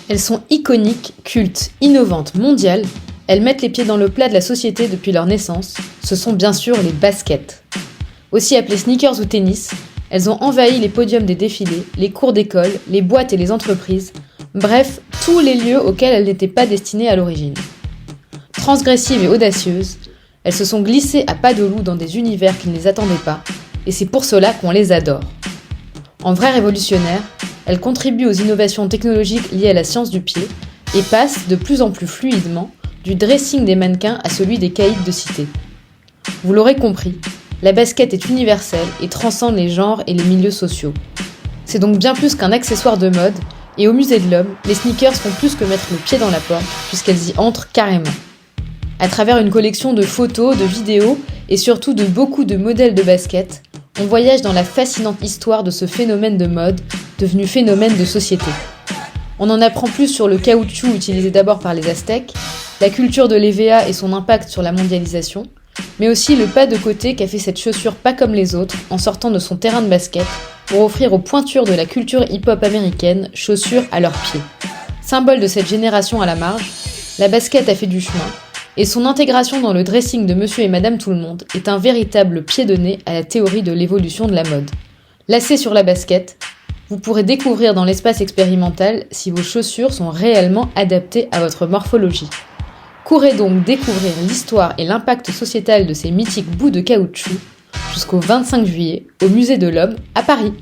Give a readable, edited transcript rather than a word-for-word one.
Elles sont iconiques, cultes, innovantes, mondiales. Elles mettent les pieds dans le plat de la société depuis leur naissance. Ce sont bien sûr les baskets. Aussi appelées sneakers ou tennis, elles ont envahi les podiums des défilés, les cours d'école, les boîtes et les entreprises. Bref, tous les lieux auxquels elles n'étaient pas destinées à l'origine. Transgressives et audacieuses, elles se sont glissées à pas de loup dans des univers qui ne les attendaient pas, et c'est pour cela qu'on les adore. En vraies révolutionnaires, elles contribuent aux innovations technologiques liées à la science du pied et passent de plus en plus fluidement du dressing des mannequins à celui des caïds de cité. Vous l'aurez compris, la basket est universelle et transcende les genres et les milieux sociaux. C'est donc bien plus qu'un accessoire de mode, et au musée de l'Homme, les sneakers font plus que mettre le pied dans la porte, puisqu'elles y entrent carrément. À travers une collection de photos, de vidéos et surtout de beaucoup de modèles de basket, on voyage dans la fascinante histoire de ce phénomène de mode, devenu phénomène de société. On en apprend plus sur le caoutchouc utilisé d'abord par les Aztèques, la culture de l'EVA et son impact sur la mondialisation, mais aussi le pas de côté qu'a fait cette chaussure pas comme les autres en sortant de son terrain de basket pour offrir aux pointures de la culture hip-hop américaine chaussures à leurs pieds. Symbole de cette génération à la marge, la basket a fait du chemin, et son intégration dans le dressing de Monsieur et Madame Tout-le-Monde est un véritable pied de nez à la théorie de l'évolution de la mode. Lacé sur la basket, vous pourrez découvrir dans l'espace expérimental si vos chaussures sont réellement adaptées à votre morphologie. Courez donc découvrir l'histoire et l'impact sociétal de ces mythiques bouts de caoutchouc jusqu'au 25 juillet au Musée de l'Homme à Paris.